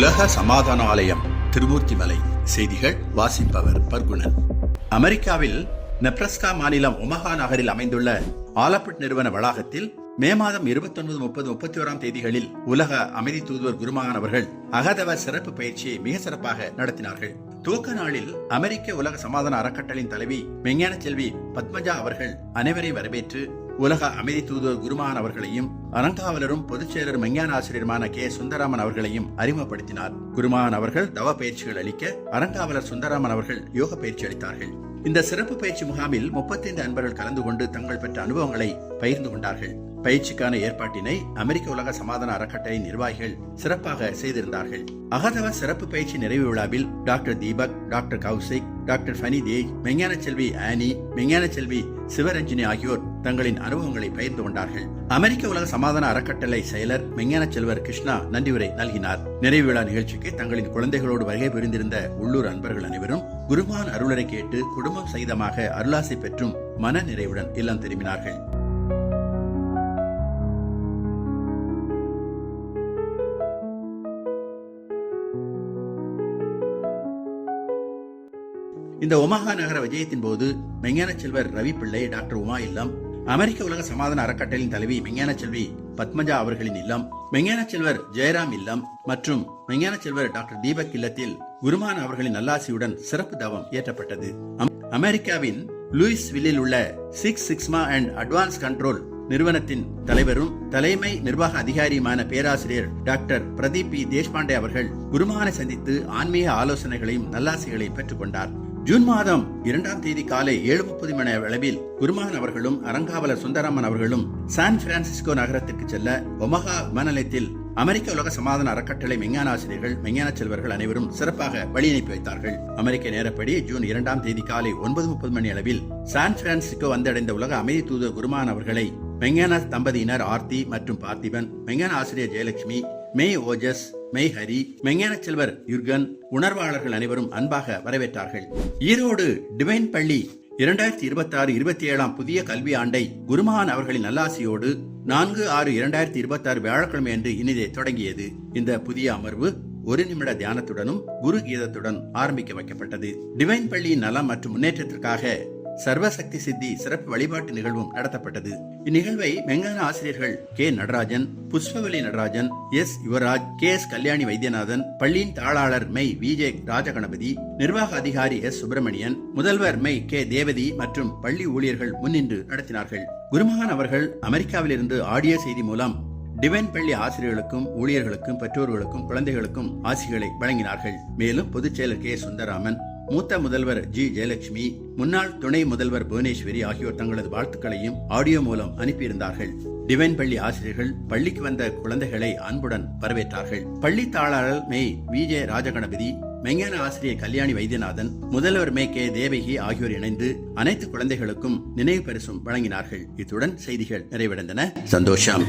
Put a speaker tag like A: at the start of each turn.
A: உலக சமாதான ஆலயம் திருமூர்த்திமலை. செய்திகள் வாசிப்பவர் பர்குணன். அமெரிக்காவில் நெப்ரஸ்கா மாநிலம் ஒமஹா நகரில் அமைந்துள்ள ஆலப்புட் நிறுவன வளாகத்தில் மே மாதம் 29, 30, 31 தேதிகளில் உலக அமைதி தூதுவர் குருமகான் அவர்கள் அகதவ சிறப்பு பயிற்சியை மிக சிறப்பாக நடத்தினார்கள். துவக்க நாளில் அமெரிக்க உலக சமாதான அறக்கட்டளையின் தலைவி மெஞ்ஞான செல்வி பத்மஜா அவர்கள் அனைவரை வரவேற்று உலக அமைதி தூதுவர் குருமகான் அவர்களையும் அறங்காவலரும் பொதுச்செயலர் மெஞ்ஞான ஆசிரியருமான கே சுந்தராமன் அவர்களையும் அறிமுகப்படுத்தினார். குருமகான் அவர்கள் தவ பயிற்சிகள் அளிக்க அறங்காவலர் சுந்தராமன் அவர்கள் யோக பயிற்சி அளித்தார்கள். இந்த சிறப்பு பயிற்சி முகாமில் 35 அன்பர்கள் கலந்து கொண்டு தங்கள் பெற்ற அனுபவங்களை பகிர்ந்து கொண்டார்கள். பயிற்சிக்கான ஏற்பாட்டினை அமெரிக்க உலக சமாதான அறக்கட்டளை நிர்வாகிகள் சிறப்பாக செய்திருந்தார்கள். அகதவ சிறப்பு பயிற்சி நிறைவு விழாவில் doctor Deepak, doctor Kaushik, doctor Phani Tej, மெஞ்ஞான செல்வி ஆனி, மெஞ்ஞான செல்வி சிவரஞ்சினி ஆகியோர் தங்களின் அனுபவங்களை பகிர்ந்து கொண்டார்கள். அமெரிக்க உலக சமாதான அறக்கட்டளை செயலர் மெஞ்ஞான செல்வர் கிருஷ்ணா நன்றியுரை நல்கினார். நிறைவு விழா நிகழ்ச்சிக்கு தங்களின் குழந்தைகளோடு வருகை புரிந்திருந்த உள்ளூர் அன்பர்கள் அனைவரும் குருமகான் அருளரை கேட்டு குடும்பம் சகிதமாக அருளாசை பெற்றும் மன நிறைவுடன் இல்லம் திரும்பினார்கள். இந்த ஒமஹா நகர விஜயத்தின் போது மெஞ்ஞான செல்வர் ரவி பிள்ளை, டாக்டர் உமா இல்லம், அமெரிக்க உலக சமாதான அறக்கட்டளையின் தலைவி மெஞ்ஞான செல்வி பத்மஜா அவர்களின் இல்லம், மெஞ்ஞான செல்வர் ஜெயராம் இல்லம் மற்றும் மெஞ்ஞான செல்வர் டாக்டர் தீபக் இல்லத்தில் குருமகான் அவர்களின் நல்லாசியுடன் சிறப்பு தவம் ஏற்றப்பட்டது. அமெரிக்காவின் லூயிஸ்வில்லில் உள்ள 6 சிக்மா அண்ட் அட்வான்ஸ் கண்ட்ரோல் நிறுவனத்தின் தலைவரும் தலைமை நிர்வாக அதிகாரியுமான பேராசிரியர் டாக்டர் பிரதீப் பி தேஷ்பாண்டே அவர்கள் குருமகானை சந்தித்து ஆன்மீக ஆலோசனைகளையும் நல்லாசிகளையும் பெற்றுக் கொண்டார். ஜூன் மாதம் 2 தேதி காலை 7:30 மணி அளவில் குருமகான் அவர்களும் அறங்காவலர் சுந்தராமன் அவர்களும் சான் பிரான்சிஸ்கோ நகரத்திற்கு செல்ல ஒமஹா விமான நிலையத்தில் அமெரிக்க உலக சமாதான அறக்கட்டளை மெஞ்ஞான ஆசிரியர்கள், மெஞ்ஞான செல்வர்கள் அனைவரும் சிறப்பாக வழி அனுப்பி வைத்தார்கள். அமெரிக்க நேரப்படி ஜூன் 2 தேதி காலை 9:30 மணி அளவில் சான் பிரான்சிஸ்கோ வந்தடைந்த உலக அமைதி தூதர் குருமகான் அவர்களை மெஞ்ஞான தம்பதியினர் ஆர்த்தி மற்றும் பார்த்திபன், மெஞ்ஞான ஆசிரியர் ஜெயலட்சுமி, மெய் ஓஜஸ், மெய் ஹரி, மெஞ்ஞான செல்வர் யுர்கன், உணர்வாளர்கள் அனைவரும் அன்பாக வரவேற்றார்கள். ஈரோடு டிவைன் பள்ளி 2026-27 புதிய கல்வி ஆண்டை குருமகான் அவர்களின் நல்லாசியோடு 4/6/2026 வியாழக்கிழமை அன்று இனிதே தொடங்கியது. இந்த புதிய அமர்வு 1 நிமிட தியானத்துடனும் குரு கீதத்துடன் ஆரம்பிக்க வைக்கப்பட்டது. டிவைன் பள்ளியின் நலம் மற்றும் முன்னேற்றத்திற்காக சர்வசக்தி சித்தி சிறப்பு வழிபாட்டு நிகழ்வும் நடத்தப்பட்டது. இந்நிகழ்வை மெஞ்ஞான ஆசிரியர்கள் K Natarajan, Pushpavali Natarajan, S Yuvaraj, K S Kalyani Vaidyanathan, பள்ளியின் தாளாளர் மெய் விஜே ராஜகணபதி, நிர்வாக அதிகாரி எஸ் சுப்பிரமணியன், முதல்வர் மெய் கே தேவதி மற்றும் பள்ளி ஊழியர்கள் முன்னின்று நடத்தினார்கள். குருமகான் அவர்கள் அமெரிக்காவிலிருந்து ஆடியோ செய்தி மூலம் டிவைன் பள்ளி ஆசிரியர்களுக்கும் ஊழியர்களுக்கும் பெற்றோர்களுக்கும் குழந்தைகளுக்கும் ஆசிகளை வழங்கினார்கள். மேலும் பொதுச் செயலர் கே சுந்தராமன், மூத்த முதல்வர் ஜி ஜெயலட்சுமி, முன்னாள் துணை முதல்வர் புவனேஸ்வரி ஆகியோர் தங்களது வாழ்த்துக்களையும் ஆடியோ மூலம் அனுப்பியிருந்தார்கள். டிவைன் பள்ளி ஆசிரியர்கள் பள்ளிக்கு வந்த குழந்தைகளை அன்புடன் வரவேற்றார்கள். பள்ளி தாளாளர் மெய் விஜே ராஜகணபதி, மெஞ்ஞான ஆசிரியர் கல்யாணி வைத்தியநாதன், முதல்வர் மே கே தேவகி ஆகியோர் இணைந்து அனைத்து குழந்தைகளுக்கும் நினைவு பரிசும் வழங்கினார்கள். இத்துடன் செய்திகள் நிறைவடைந்தன. சந்தோஷம்.